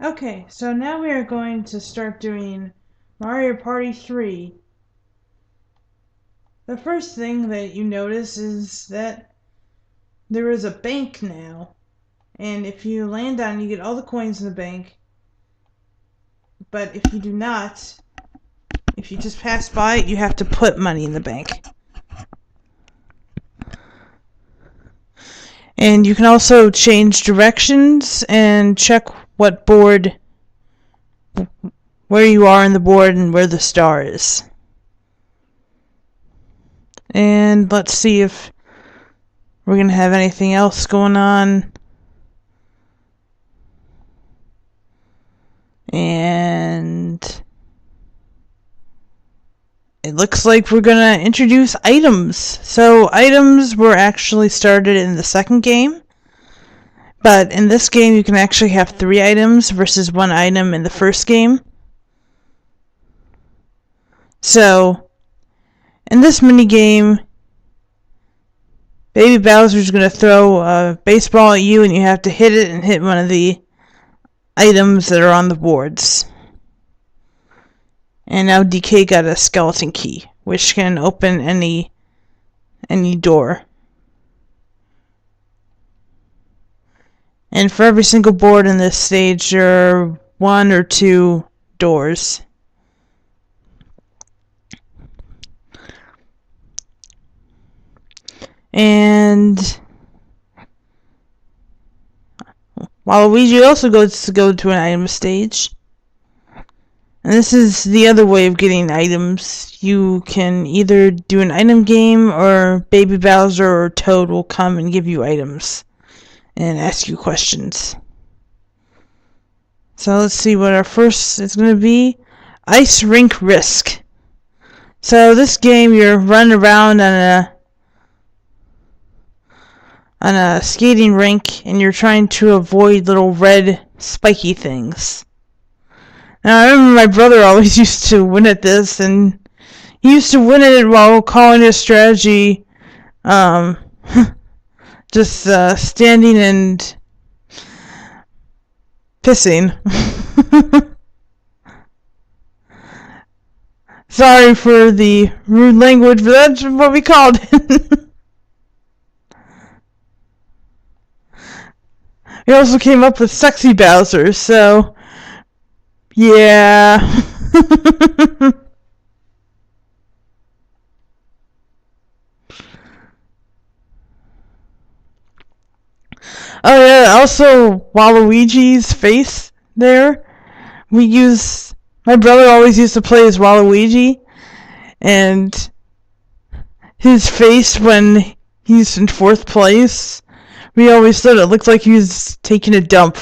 Okay, so now we are going to start doing Mario Party 3. The first thing that you notice is that there is a bank now. And if you land on it, you get all the coins in the bank. But if you do not, if you just pass by it, you have to put money in the bank. And you can also change directions and check what board, where you are in the board and where the star is. And let's see if we're going to have anything else going on. And it looks like we're going to introduce items. So items were actually started in the second game. But in this game, you can actually have 3 items versus 1 item in the first game. So, in this minigame, Baby Bowser's going to throw a baseball at you, and you have to hit it and hit one of the items that are on the boards. And now DK got a skeleton key, which can open any door. And for every single board in this stage, there are 1 or 2 doors. And Waluigi also gets to go to an item stage. And this is the other way of getting items. You can either do an item game, or Baby Bowser or Toad will come and give you items and ask you questions. So let's see what our first is going to be. Ice Rink Risk. So this game, you're running around on a skating rink, and you're trying to avoid little red spiky things. Now, I remember my brother always used to win at this, and he used to win at it while calling his strategy, just standing and pissing. Sorry for the rude language, but that's what we called it. We also came up with Sexy Bowser, so yeah. Oh yeah, also Waluigi's face there. My brother always used to play as Waluigi, and his face when he's in 4th place, we always thought it looked like he was taking a dump.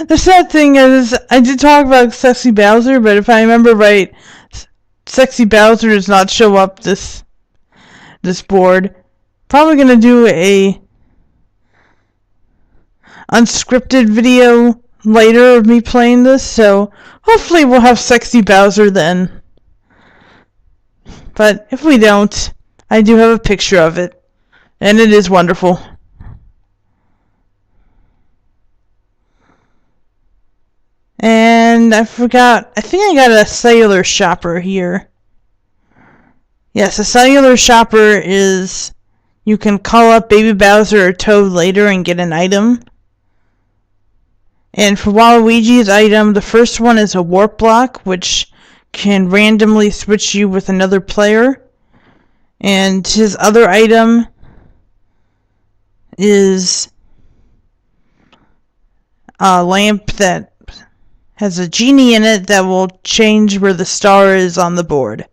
The sad thing is, I did talk about Sexy Bowser, but if I remember right, Sexy Bowser does not show up this board. Probably gonna do a unscripted video later of me playing this, so hopefully we'll have Sexy Bowser then. But if we don't, I do have a picture of it, and it is wonderful. And I think I got a cellular shopper here. Yes, a cellular shopper is, you can call up Baby Bowser or Toad later and get an item. And for Waluigi's item, the first one is a warp block, which can randomly switch you with another player. And his other item is a lamp that has a genie in it that will change where the star is on the board.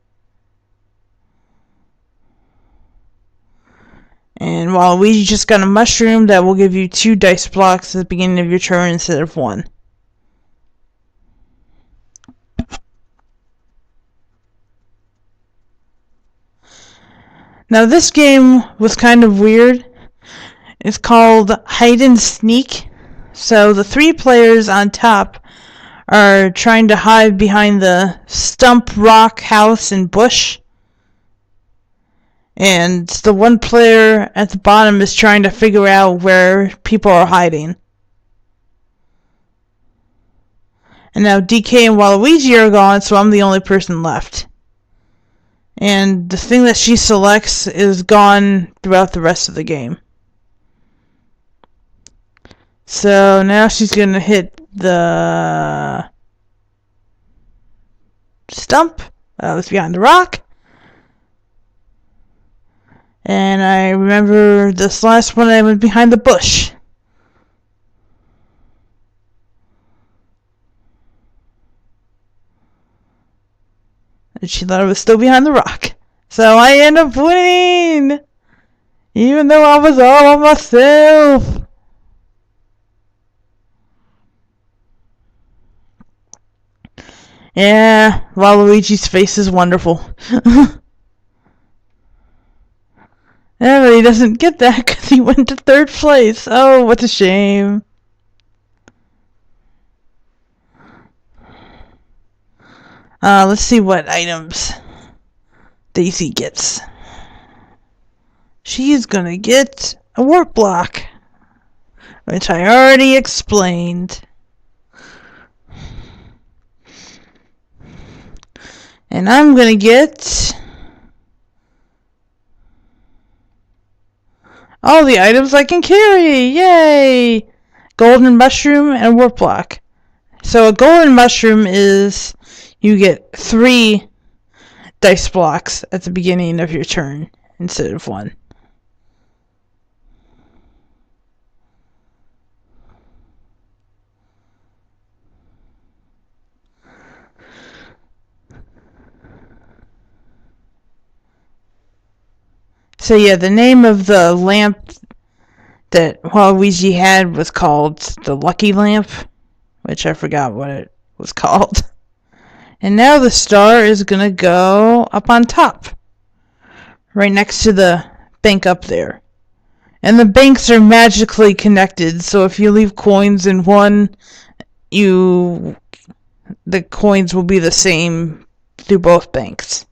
And Waluigi just got a mushroom that will give you 2 dice blocks at the beginning of your turn instead of 1. Now this game was kind of weird. It's called Hide and Sneak. So the 3 players on top are trying to hide behind the stump, rock, house, and bush. And the one player at the bottom is trying to figure out where people are hiding. And now DK and Waluigi are gone, so I'm the only person left. And the thing that she selects is gone throughout the rest of the game. So now she's going to hit the stump that was behind the rock. And I remember this last one I went behind the bush. And she thought I was still behind the rock. So I end up winning! Even though I was all by myself! Yeah, Waluigi's face is wonderful. Yeah, but he doesn't get that because he went to 3rd place. Oh, what a shame. Let's see what items Daisy gets. She's gonna get a warp block, which I already explained. And I'm gonna get all the items I can carry! Yay! Golden mushroom and warp block. So a golden mushroom is you get 3 dice blocks at the beginning of your turn instead of 1. So yeah, the name of the lamp that Waluigi had was called the Lucky Lamp, which I forgot what it was called. And now the star is gonna go up on top, right next to the bank up there. And the banks are magically connected, so if you leave coins in one, the coins will be the same through both banks.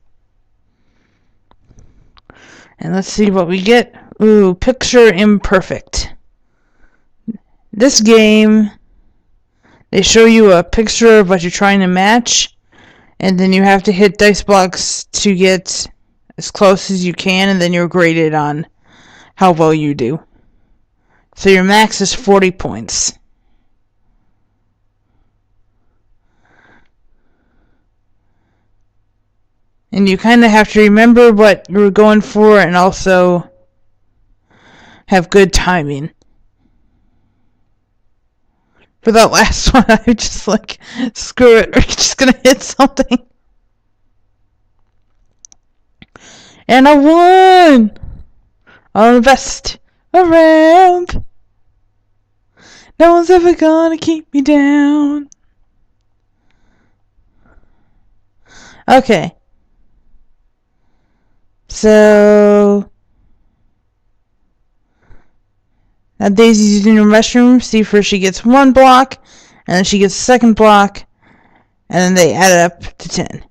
And let's see what we get. Ooh, picture imperfect. This game, they show you a picture of what you're trying to match, and then you have to hit dice blocks to get as close as you can, and then you're graded on how well you do. So your max is 40 points. And you kind of have to remember what you're going for and also have good timing. For that last one, I was just like, screw it, we're just gonna hit something. And I won! I'll invest around. No one's ever gonna keep me down. Okay. So now Daisy's using her mushroom. See, first she gets 1 block, and then she gets a 2nd block, and then they add it up to 10.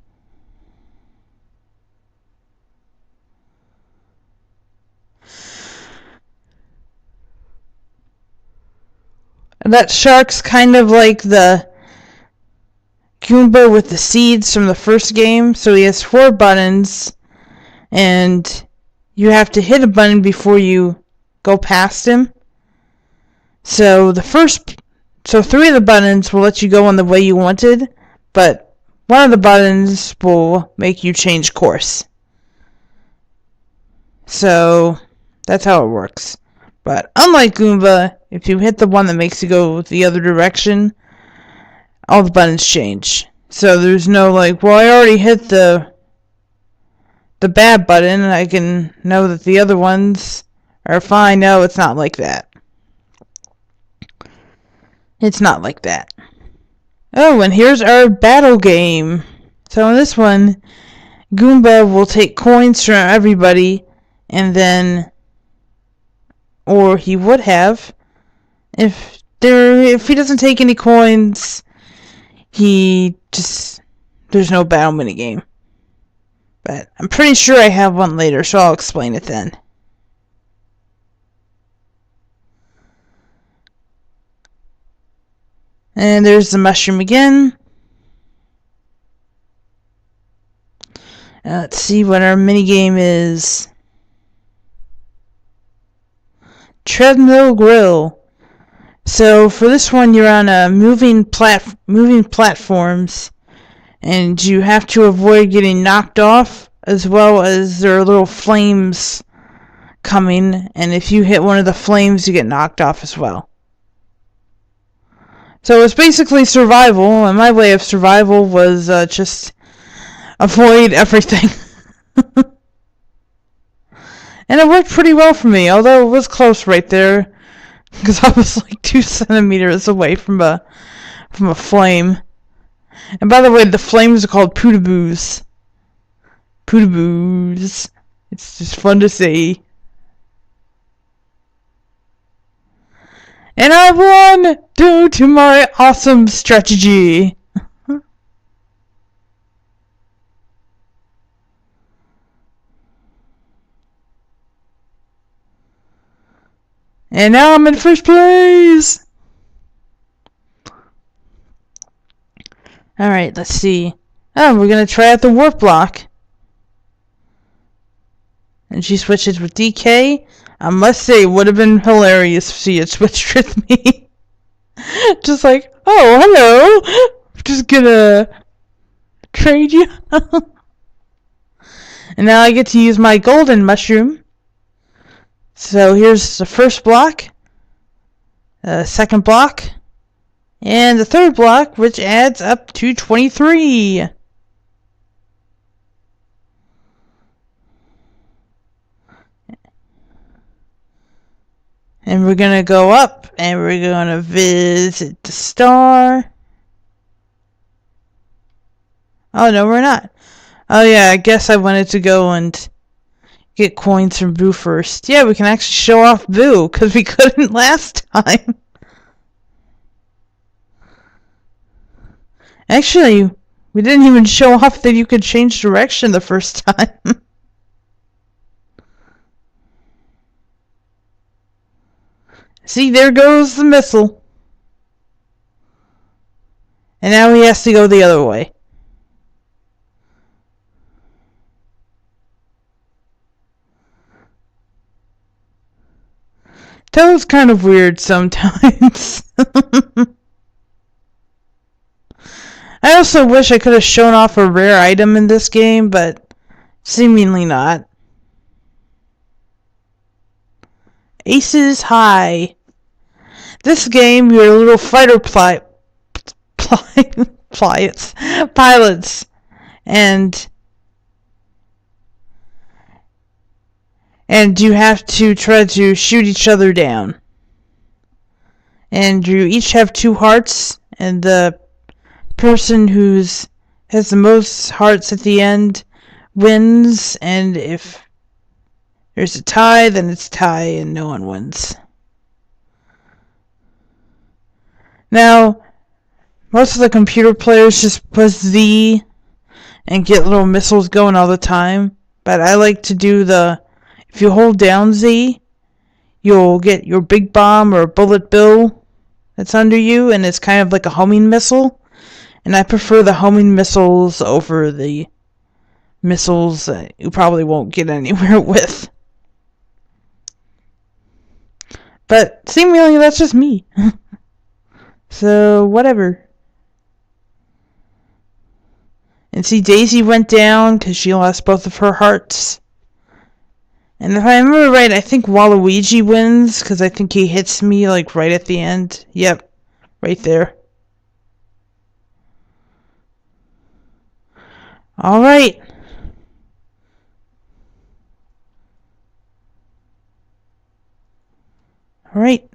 And that shark's kind of like the Goomba with the seeds from the first game. So he has 4 buttons, and you have to hit a button before you go past him. So 3 of the buttons will let you go on the way you wanted, but one of the buttons will make you change course. So that's how it works. But unlike Goomba, if you hit the one that makes you go the other direction, all the buttons change. So there's no like, well, I already hit the bad button, and I can know that the other ones are fine. No, it's not like that. It's not like that. Oh, and here's our battle game. So in this one, Goomba will take coins from everybody, and then, or he would have, if he doesn't take any coins, there's no battle minigame. But I'm pretty sure I have one later, so I'll explain it then. And there's the mushroom again. Let's see what our minigame is. Treadmill Grill. So for this one, you're on a moving platforms, and you have to avoid getting knocked off, as well as there are little flames coming, and if you hit one of the flames, you get knocked off as well. So it's basically survival, and my way of survival was just avoid everything. And it worked pretty well for me, although it was close right there, because I was like 2 centimeters away from a flame. And by the way, the flames are called Pootaboos. Pootaboos. It's just fun to say. And I won due to my awesome strategy. And now I'm in first place! Alright, let's see. Oh, we're gonna try out the warp block. And she switches with DK. I must say, it would have been hilarious if she had switched with me. Just like, oh, hello! I'm just gonna trade you. And now I get to use my golden mushroom. So here's the first block, second block, and the third block, which adds up to 23. And we're gonna go up, and we're gonna visit the star. Oh, no, we're not. Oh, yeah, I guess I wanted to go and get coins from Boo first. Yeah, we can actually show off Boo, because we couldn't last time. Actually, we didn't even show off that you could change direction the first time. See, there goes the missile. And now he has to go the other way. That was kind of weird sometimes. I also wish I could have shown off a rare item in this game, but seemingly not. Aces High. This game, you're little fighter pilots, and you have to try to shoot each other down. And you each have 2 hearts, and the person who has the most hearts at the end wins, and if there's a tie, then it's a tie and no one wins. Now, most of the computer players just press Z and get little missiles going all the time, but I like to do if you hold down Z, you'll get your big bomb or bullet bill that's under you, and it's kind of like a homing missile. And I prefer the homing missiles over the missiles that you probably won't get anywhere with. But seemingly that's just me. So, whatever. And see, Daisy went down because she lost both of her hearts. And if I remember right, I think Waluigi wins because I think he hits me like right at the end. Yep, right there. Alright. Alright.